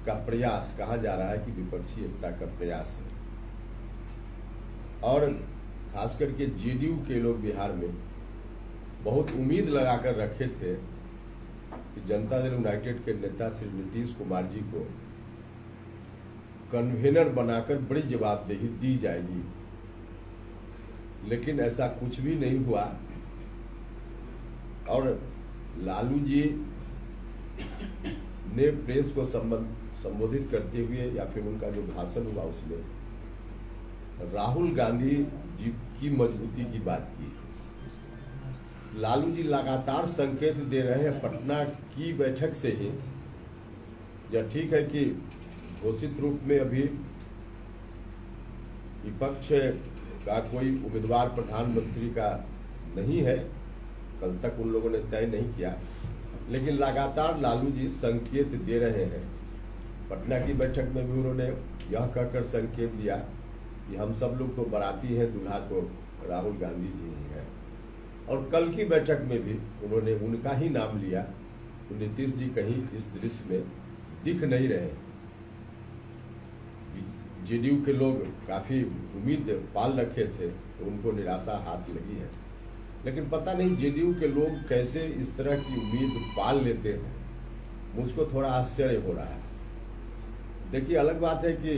का प्रयास कहा जा रहा है कि विपक्षी एकता का प्रयास है। और खास करके जेडीयू के लोग बिहार में बहुत उम्मीद लगाकर रखे थे कि जनता दल यूनाइटेड के नेता श्री नीतीश कुमार जी को कन्वेनर बनाकर बड़ी जवाबदेही दी जाएगी, लेकिन ऐसा कुछ भी नहीं हुआ। और लालू जी ने प्रेस को संबोधित करते हुए या फिर उनका जो भाषण हुआ उसमें राहुल गांधी जी की मजबूती की बात की। लालू जी लगातार संकेत दे रहे हैं पटना की बैठक से ही। यह ठीक है कि घोषित रूप में अभी विपक्ष का कोई उम्मीदवार प्रधानमंत्री का नहीं है, कल तक उन लोगों ने तय नहीं किया, लेकिन लगातार लालू जी संकेत दे रहे हैं। पटना की बैठक में भी उन्होंने यह कहकर संकेत दिया कि हम सब लोग तो बाराती हैं, दूल्हा तो राहुल गांधी जी ही हैं। और कल की बैठक में भी उन्होंने उनका ही नाम लिया, तो नीतीश जी कहीं इस दृश्य में दिख नहीं रहे। जेडीयू के लोग काफी उम्मीद पाल रखे थे तो उनको निराशा हाथ लगी है, लेकिन पता नहीं जेडीयू के लोग कैसे इस तरह की उम्मीद पाल लेते हैं, मुझको थोड़ा आश्चर्य हो रहा है। देखिए, अलग बात है कि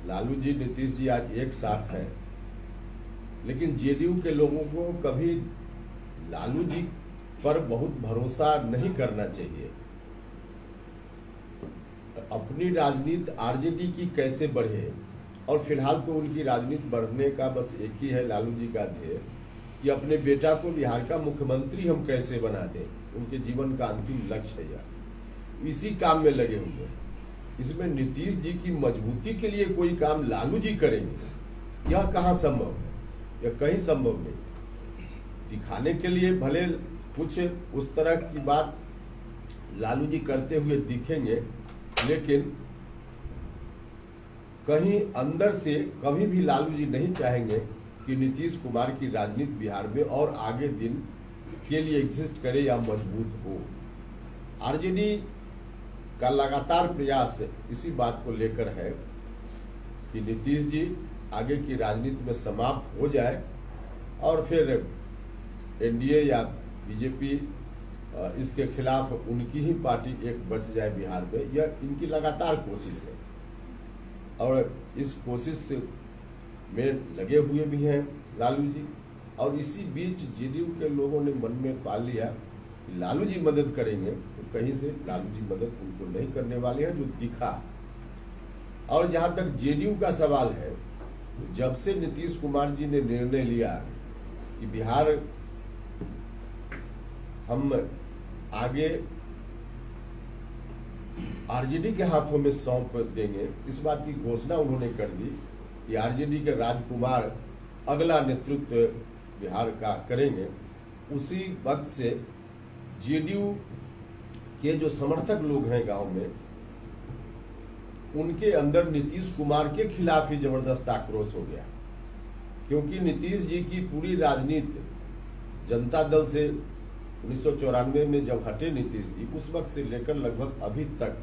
लालू जी नीतीश जी आज एक साथ हैं, लेकिन जेडीयू के लोगों को कभी लालू जी पर बहुत भरोसा नहीं करना चाहिए। अपनी राजनीति आरजेडी की कैसे बढ़े, और फिलहाल तो उनकी राजनीति बढ़ने का बस एक ही है लालू जी का ध्येय कि अपने बेटा को बिहार का मुख्यमंत्री हम कैसे बना दें। उनके जीवन का अंतिम लक्ष्य है यह, इसी काम में लगे हुए हैं। इसमें नीतीश जी की मजबूती के लिए कोई काम लालू जी करेंगे, यह कहाँ संभव है? यह कहीं संभव नहीं। दिखाने के लिए भले कुछ उस तरह की बात लालू जी करते हुए दिखेंगे, लेकिन कहीं अंदर से कभी भी लालू जी नहीं चाहेंगे कि नीतीश कुमार की राजनीति बिहार में और आगे दिन के लिए एग्जिस्ट करे या मजबूत हो। आरजेडी का लगातार प्रयास इसी बात को लेकर है कि नीतीश जी आगे की राजनीति में समाप्त हो जाए और फिर एनडीए या बीजेपी इसके खिलाफ उनकी ही पार्टी एक बच जाए बिहार में। यह इनकी लगातार कोशिश है और इस कोशिश में लगे हुए भी हैं लालू जी। और इसी बीच जेडीयू के लोगों ने मन में पाल लिया कि लालू जी मदद करेंगे, तो कहीं से लालू जी मदद उनको नहीं करने वाले हैं, जो दिखा। और जहां तक जेडीयू का सवाल है, तो जब से नीतीश कुमार जी ने निर्णय लिया कि बिहार हम आगे आरजेडी के हाथों में सौंप देंगे, इस बात की घोषणा उन्होंने कर दी कि आरजेडी के राजकुमार अगला नेतृत्व बिहार का करेंगे। उसी वक्त से जेडीयू के जो समर्थक लोग हैं गांव में, उनके अंदर नीतीश कुमार के खिलाफ ही जबरदस्त आक्रोश हो गया, क्योंकि नीतीश जी की पूरी राजनीति जनता दल से 1994 में जब हटे नीतीश जी, उस वक्त से लेकर लगभग अभी तक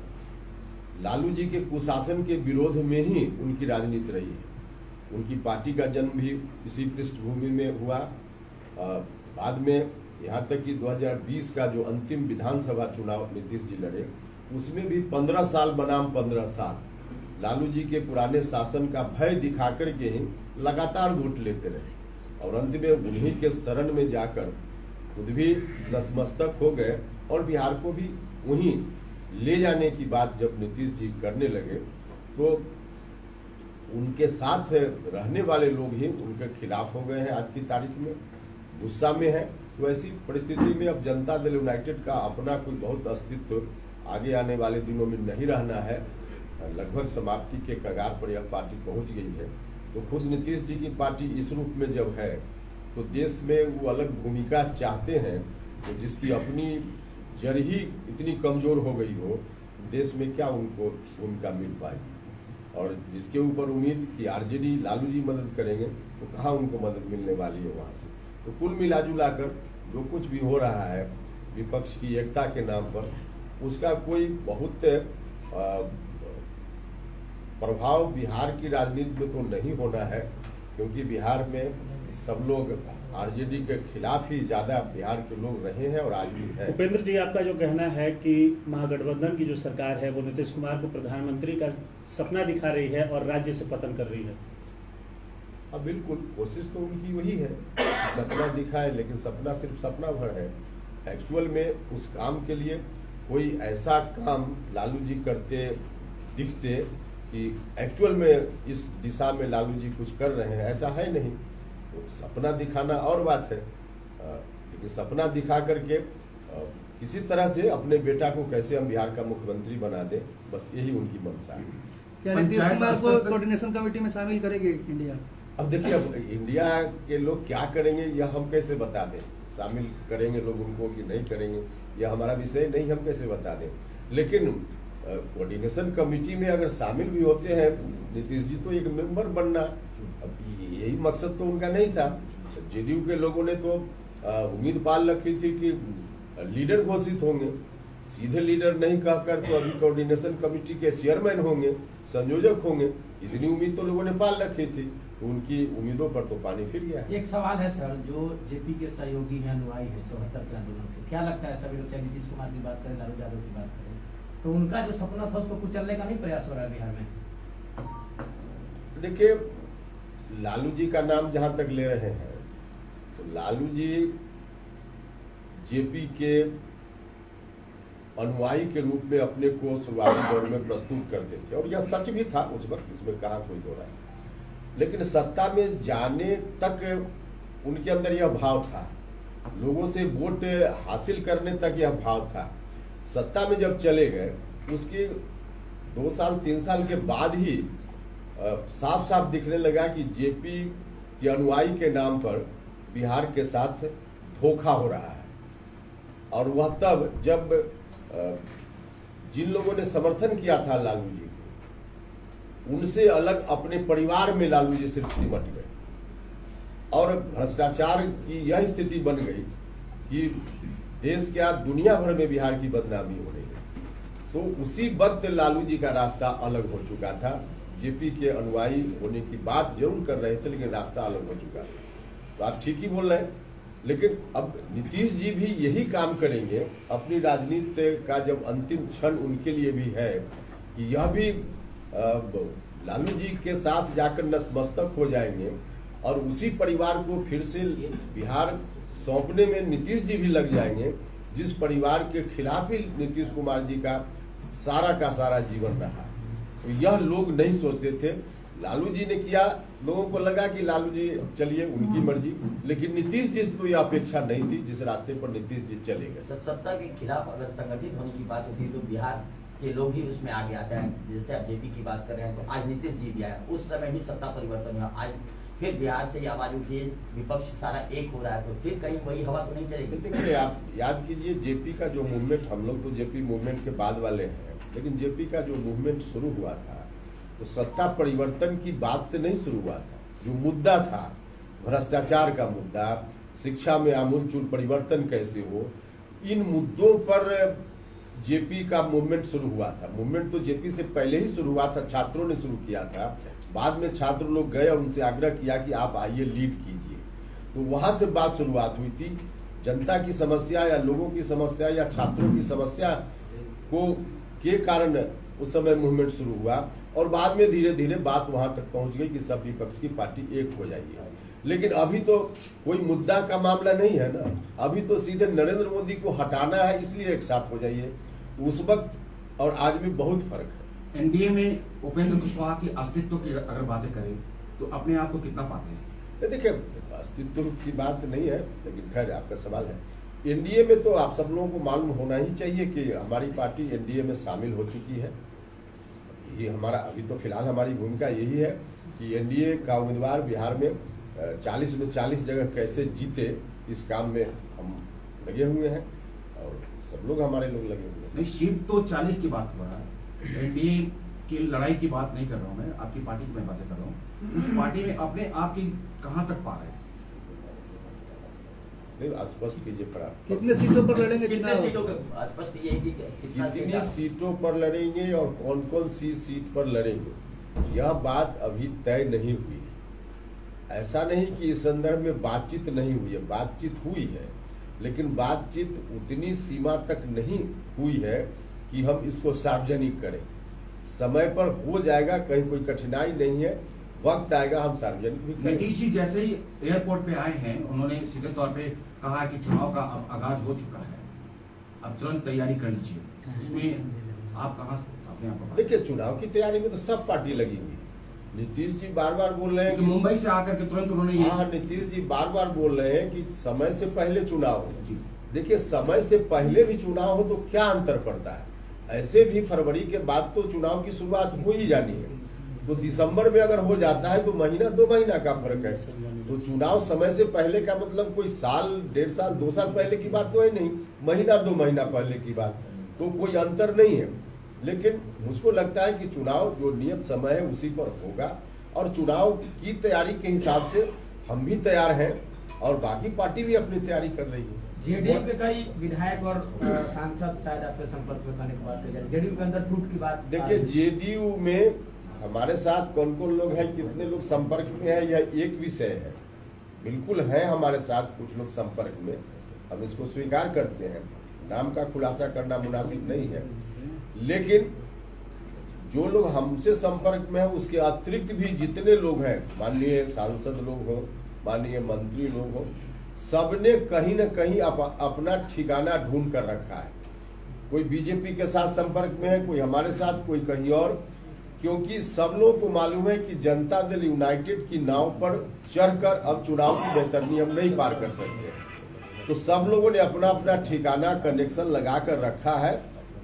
लालू जी के कुशासन के विरोध में ही उनकी राजनीति रही है। उनकी पार्टी का जन्म भी इसी पृष्ठभूमि में हुआ। बाद में यहाँ तक कि 2020 का जो अंतिम विधानसभा चुनाव नीतीश जी लड़े, उसमें भी 15 साल बनाम 15 साल लालू जी के पुराने शासन का भय दिखा करके ही लगातार वोट लेते रहे और अंत में उन्हीं के शरण में जाकर खुद भी नतमस्तक हो गए और बिहार को भी वहीं ले जाने की बात जब नीतीश जी करने लगे, तो उनके साथ रहने वाले लोग ही उनके खिलाफ हो गए हैं। आज की तारीख में गुस्सा में है। तो ऐसी परिस्थिति में अब जनता दल यूनाइटेड का अपना कोई बहुत अस्तित्व आगे आने वाले दिनों में नहीं रहना है। लगभग समाप्ति के कगार पर यह पार्टी पहुंच गई है। तो खुद नीतीश जी की पार्टी इस रूप में जब है, तो देश में वो अलग भूमिका चाहते हैं, तो जिसकी अपनी जड़ ही इतनी कमजोर हो गई हो, देश में क्या उनको भूमिका मिल पाएगी। और जिसके ऊपर उम्मीद कि आरजेडी लालू जी मदद करेंगे, तो कहाँ उनको मदद मिलने वाली है वहाँ से। तो कुल मिलाजुला कर जो कुछ भी हो रहा है विपक्ष की एकता के नाम पर, उसका कोई बहुत प्रभाव बिहार की राजनीति में तो नहीं होना है, क्योंकि बिहार में सब लोग आरजेडी के खिलाफ ही ज्यादा बिहार के लोग रहे हैं और आज भी है। उपेंद्र जी, आपका जो कहना है कि महागठबंधन की जो सरकार है वो नीतीश कुमार को प्रधानमंत्री का सपना दिखा रही है और राज्य से पतन कर रही है। अब बिल्कुल कोशिश तो उनकी वही है, सपना दिखाए, लेकिन सपना सिर्फ सपना भर है। एक्चुअल में उस काम के लिए कोई ऐसा काम लालू जी करते दिखते कि एक्चुअल में इस दिशा में लालू जी कुछ कर रहे हैं, ऐसा है नहीं। तो सपना दिखाना और बात है, लेकिन सपना दिखा करके किसी तरह से अपने बेटा को कैसे हम बिहार का मुख्यमंत्री बना दें, बस यही उनकी मंशा है। क्या नीतीश कुमार को कोऑर्डिनेशन कमेटी में शामिल करेगी इंडिया? अब देखिए, अब इंडिया के लोग क्या करेंगे यह हम कैसे बता दें, शामिल करेंगे लोग उनको कि नहीं करेंगे यह हमारा विषय नहीं, हम कैसे बता दें। लेकिन कोऑर्डिनेशन कमेटी में अगर शामिल भी होते हैं नीतीश जी तो एक मेंबर बनना, अब यही मकसद तो उनका नहीं था। जेडीयू के लोगों ने तो उम्मीद पाल रखी थी कि लीडर घोषित होंगे, सीधे लीडर नहीं कहकर तो अभी कोऑर्डिनेशन कमेटी के चेयरमैन होंगे, संयोजक होंगे, इतनी उम्मीद तो लोगों ने पाल रखी थी। तो उनकी उम्मीदों पर तो पानी फिर गया। एक सवाल है सर, जो जेपी के सहयोगी हैं, अनुयायी है 74 के आंदोलन के, क्या लगता है सभी लोग, चाहे नीतीश कुमार की बात करें, लालू यादव की बात करें, तो उनका जो सपना था उसको कुचलने का नहीं प्रयास हो रहा है बिहार में? देखिए, लालू जी का नाम जहां तक ले रहे हैं तो लालू जी जेपी के अनुयायी के रूप में अपने को शुरुआती दौर में प्रस्तुत करते थे, और यह सच भी था उस वक्त, इसमें कहा कोई दो राय। लेकिन सत्ता में जाने तक उनके अंदर यह भाव था, लोगों से वोट हासिल करने तक यह भाव था। सत्ता में जब चले गए उसके 2 साल 3 साल के बाद ही साफ साफ दिखने लगा कि जेपी के अनुयायी के नाम पर बिहार के साथ धोखा हो रहा है। और वह तब जब जिन लोगों ने समर्थन किया था लालू जी को, उनसे अलग अपने परिवार में लालू जी सिर्फ सिमट गए, और भ्रष्टाचार की यह स्थिति बन गई कि देश क्या दुनिया भर में बिहार की बदनामी होने लगी। तो उसी वक्त लालू जी का रास्ता अलग हो चुका था। जेपी के अनुयायी होने की बात जरूर कर रहे थे, लेकिन रास्ता अलग हो चुका था। तो आप ठीक ही बोल रहे हैं, लेकिन अब नीतीश जी भी यही काम करेंगे। अपनी राजनीति का जब अंतिम क्षण उनके लिए भी है कि यह भी लालू जी के साथ जाकर नतमस्तक हो जाएंगे, और उसी परिवार को फिर से बिहार सौंपने में नीतीश जी भी लग जाएंगे, जिस परिवार के खिलाफ ही नीतीश कुमार जी का सारा जीवन रहा। तो यह लोग नहीं सोचते थे। लालू जी ने किया, लोगों को लगा कि लालू जी चलिए उनकी मर्जी, लेकिन नीतीश जी से तो यह अपेक्षा नहीं थी जिस रास्ते पर नीतीश जी चले गए। सत्ता के खिलाफ अगर संगठित होने की बात होती है तो बिहार के लोग ही उसमें आगे आते हैं। जैसे आप जेपी की बात कर रहे हैं, तो आज नीतीश जी भी आया, उस समय भी सत्ता परिवर्तन हुआ, आज फिर बिहार से आवाज उठी, विपक्ष सारा एक हो रहा है, तो फिर कहीं वही हवा तो नहीं चलेगी। देखिए, आप याद कीजिए जेपी का जो मूवमेंट, हम लोग तो जेपी मूवमेंट के बाद वाले हैं, लेकिन जेपी का जो मूवमेंट शुरू हुआ था तो सत्ता परिवर्तन की बात से नहीं शुरू हुआ था। जो मुद्दा था, भ्रष्टाचार का मुद्दा, शिक्षा में आमूलचूल परिवर्तन कैसे हो, इन मुद्दों पर जेपी का मूवमेंट शुरू हुआ था। मूवमेंट तो जेपी से पहले ही शुरू हुआ था, छात्रों ने शुरू किया था। बाद में छात्र लोग गए और उनसे आग्रह किया कि आप आइए लीड कीजिए, तो वहां से बात शुरुआत हुई थी। जनता की समस्या या लोगों की समस्या या छात्रों की समस्या को के कारण उस समय मूवमेंट शुरू हुआ, और बाद में धीरे धीरे बात वहां तक पहुंच गई कि सब विपक्ष की पार्टी एक हो जाएगी। लेकिन अभी तो कोई मुद्दा का मामला नहीं है ना, अभी तो सीधे नरेंद्र मोदी को हटाना है, इसलिए एक साथ हो जाइए। तो उस वक्त और आज में बहुत फर्क है। एनडीए में उपेंद्र कुशवाहा की अस्तित्व की अगर बातें करें तो अपने आप को कितना पाते हैं? देखिए, अस्तित्व की बात नहीं है, लेकिन खैर आपका सवाल है। एनडीए में तो आप सब लोगों को मालूम होना ही चाहिए कि हमारी पार्टी एनडीए में शामिल हो चुकी है। ये हमारा अभी तो फिलहाल हमारी भूमिका यही है कि एनडीए का उम्मीदवार बिहार में 40 में 40 जगह कैसे जीते, इस काम में हम लगे हुए हैं, और सब लोग हमारे लोग लगे हुए हैं। नहीं, सीट तो 40 की बात हो रहा है, एनडीए की लड़ाई की बात नहीं कर रहा हूं मैं, आपकी पार्टी की मैं बातें कर रहा हूँ। उस पार्टी में अपने आप की कहां तक पा रहे हैं? नहीं, स्पष्ट कीजिए प्राप्त कितने सीटों पर लड़ेंगे कितने चुनाव? सीटों का स्पष्ट ये है कि कितना कितनी सीट सीटों पर लड़ेंगे और कौन कौन सी सीट पर लड़ेंगे, यह बात अभी तय नहीं हुई है। ऐसा नहीं कि इस संदर्भ में बातचीत नहीं हुई है, बातचीत हुई है, लेकिन बातचीत उतनी सीमा तक नहीं हुई है कि हम इसको सार्वजनिक करें। समय पर हो जाएगा, कहीं कोई कठिनाई नहीं है, वक्त आएगा हम सार्वजनिक भी करेंगे। नीतीश जी जैसे ही एयरपोर्ट पे आए हैं, उन्होंने सीधे तौर पे कहा कि चुनाव का अब आगाज हो चुका है, अब तुरंत तैयारी कर लीजिए। उसमें आप कहाँ अपने आप को देखिए, चुनाव की तैयारी में तो सब पार्टी लगी हुई है। नीतीश जी बार बार बोल रहे हैं क्योंकि मुंबई से आकर के तुरंत उन्होंने ये हाँ, नीतीश जी बार बार बोल रहे हैं कि समय से पहले चुनाव हो। जी। देखिए, समय से पहले भी चुनाव हो तो क्या अंतर पड़ता है? ऐसे भी फरवरी के बाद तो चुनाव की शुरुआत हो ही जानी है, तो दिसंबर में अगर हो जाता है तो महीना 2 महीना का फर्क है। तो चुनाव समय से पहले का मतलब कोई साल, 1.5 साल, 2 साल पहले की बात तो है नहीं, महीना 2 महीना पहले की बात, तो कोई अंतर नहीं है। लेकिन मुझको लगता है कि चुनाव जो नियत समय है उसी पर होगा, और चुनाव की तैयारी के हिसाब से हम भी तैयार हैं और बाकी पार्टी भी अपनी तैयारी कर रही है। जेडीयू के कई विधायक और सांसद शायद आपके संपर्क में करने की बात कही जा रही है, जेडीयू के अंदर टूट की बात। देखिए, जेडीयू में हमारे साथ कौन कौन लोग हैं, कितने लोग संपर्क में है, यह एक विषय है। बिल्कुल है हमारे साथ कुछ लोग संपर्क में, हम इसको स्वीकार करते हैं, नाम का खुलासा करना मुनासिब नहीं है। लेकिन जो लोग हमसे संपर्क में है उसके अतिरिक्त भी जितने लोग हैं, माननीय सांसद लोग हो, माननीय मंत्री लोग हो, सबने कहीं न कहीं अपना ठिकाना ढूंढ कर रखा है। कोई बीजेपी के साथ संपर्क में है, कोई हमारे साथ, कोई कहीं और, क्योंकि सब लोगों को मालूम है कि जनता दल यूनाइटेड की नाव पर चढ़कर अब चुनाव की बेहतरनी हम नहीं पार कर सकते। तो सब लोगों ने अपना अपना ठिकाना, कनेक्शन लगा कर रखा है।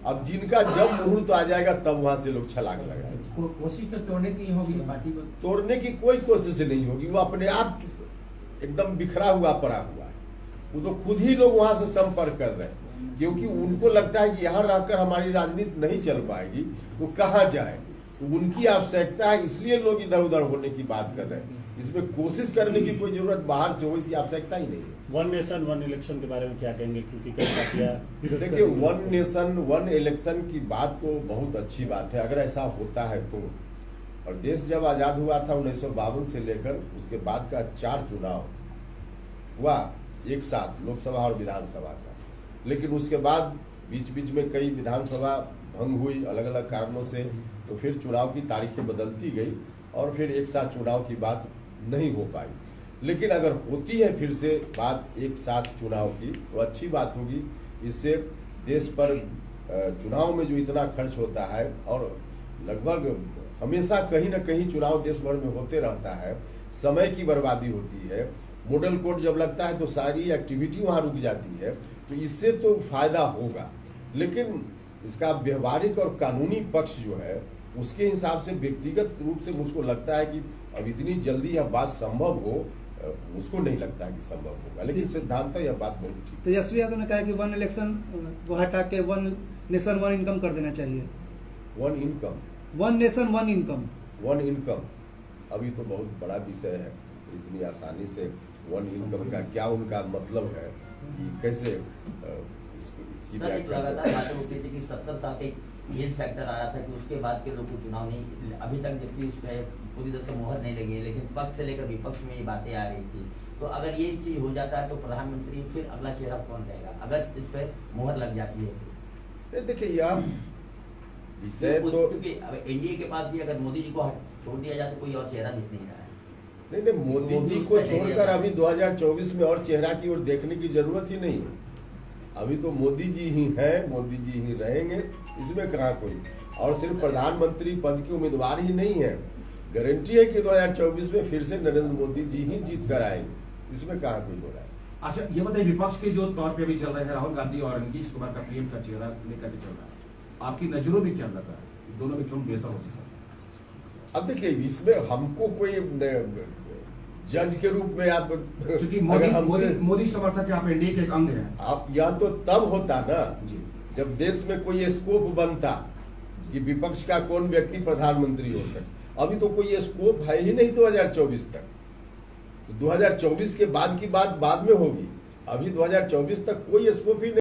अब जिनका जब मुहूर्त आ जाएगा तब वहां से लोग छलांग लगाएंगे। कोशिश तो तोड़ने की होगी पार्टी को, तोड़ने की कोई कोशिश नहीं होगी, वो अपने आप एकदम बिखरा हुआ पड़ा हुआ है। वो तो खुद ही लोग वहां से संपर्क कर रहे हैं, क्योंकि उनको लगता है कि यहाँ रहकर हमारी राजनीति नहीं चल पाएगी, तो कहाँ जाए। तो उनकी आवश्यकता है, इसलिए लोग इधर उधर होने की बात कर रहे हैं। इसमें कोशिश करने की कोई जरूरत बाहर से हो, इसकी आवश्यकता ही नहीं है। 1 नेशन 1 इलेक्शन के बारे में क्या कहेंगे, क्योंकि कई पार्टियां देखिए, 1 नेशन 1 इलेक्शन की बात तो बहुत अच्छी बात है, अगर ऐसा होता है तो। और देश जब आजाद हुआ था 1952 से लेकर उसके बाद का 4 चुनाव हुआ एक साथ, लोकसभा और विधानसभा का। लेकिन उसके बाद बीच बीच में कई विधानसभा भंग हुई अलग अलग कारणों से, तो फिर चुनाव की तारीखें बदलती गई और फिर एक साथ चुनाव की बात नहीं हो पाई। लेकिन अगर होती है फिर से बात एक साथ चुनाव की, तो अच्छी बात होगी। इससे देश पर चुनाव में जो इतना खर्च होता है, और लगभग हमेशा कहीं ना कहीं चुनाव देश भर में होते रहता है, समय की बर्बादी होती है। मॉडल कोड जब लगता है तो सारी एक्टिविटी वहां रुक जाती है, तो इससे तो फायदा होगा। लेकिन इसका व्यवहारिक और कानूनी पक्ष जो है उसके हिसाब से व्यक्तिगत रूप से मुझको लगता है कि अब इतनी जल्दी यह बात संभव हो, मुझको नहीं लगता है कि संभव होगा। लेकिन सिद्धांत यह बात बहुत ठीक है। तेजस्वी यादव ने कहा कि 1 इलेक्शन को हटा के 1 नेशन 1 इनकम कर देना चाहिए। 1 इनकम, 1 नेशन 1 इनकम, 1 इनकम अभी तो बहुत बड़ा विषय है। इतनी आसानी से 1 इनकम का क्या उनका मतलब है, कि कैसे इसकी सर, एक व्याख्या लगातार बातें उठती थी कि 70 साल के एज फैक्टर आ रहा था कि उसके बाद के लोग को चुनाव नहीं, अभी तक जबकि उस पर पूरी तरह से मोहर नहीं लगी है, लेकिन पक्ष से लेकर विपक्ष में ये बातें आ रही थी। तो अगर ये चीज हो जाता है तो प्रधानमंत्री फिर अगला चेहरा कौन रहेगा, अगर इस पर मोहर लग जाती है? देखिए, यह विषय तो क्योंकि अब एनडीए के पास भी अगर मोदी जी को छोड़ दिया जाए तो कोई और चेहरा दिख नहीं रहा है। नहीं, मोदी जी को छोड़कर अभी 2024 में और चेहरा की ओर देखने की जरूरत ही नहीं है। अभी तो मोदी जी ही हैं, मोदी जी ही रहेंगे, इसमें कहाँ कोई और सिर्फ प्रधानमंत्री पद के उम्मीदवार ही नहीं है, गारंटी है कि 2024 में फिर से नरेंद्र मोदी जी ही जीत कर आएंगे, इसमें कहाँ कोई हो रहा है। अच्छा, ये बताइए, विपक्ष के जो तौर पे अभी चल रहे हैं राहुल गांधी और नीतीश कुमार का पीएम का चेहरा लेकर के चल रहा है, आपकी नजरों में क्या लग रहा है, दोनों में क्यों बेहतर हो सकता है? अब देखिए, इसमें हमको कोई जज के रूप में आप, क्योंकि अगर मोदी समर्थक आप एनडीए के एक अंग हैं। आप यह तो तब होता ना जी, जब देश में कोई स्कोप बनता कि विपक्ष का कौन व्यक्ति प्रधानमंत्री हो सकता। अभी तो कोई स्कोप है ही नहीं 2024 तक। तो 2024 के बाद की बात बाद में होगी। अभी 2024 तक कोई स्कोप ही नहीं।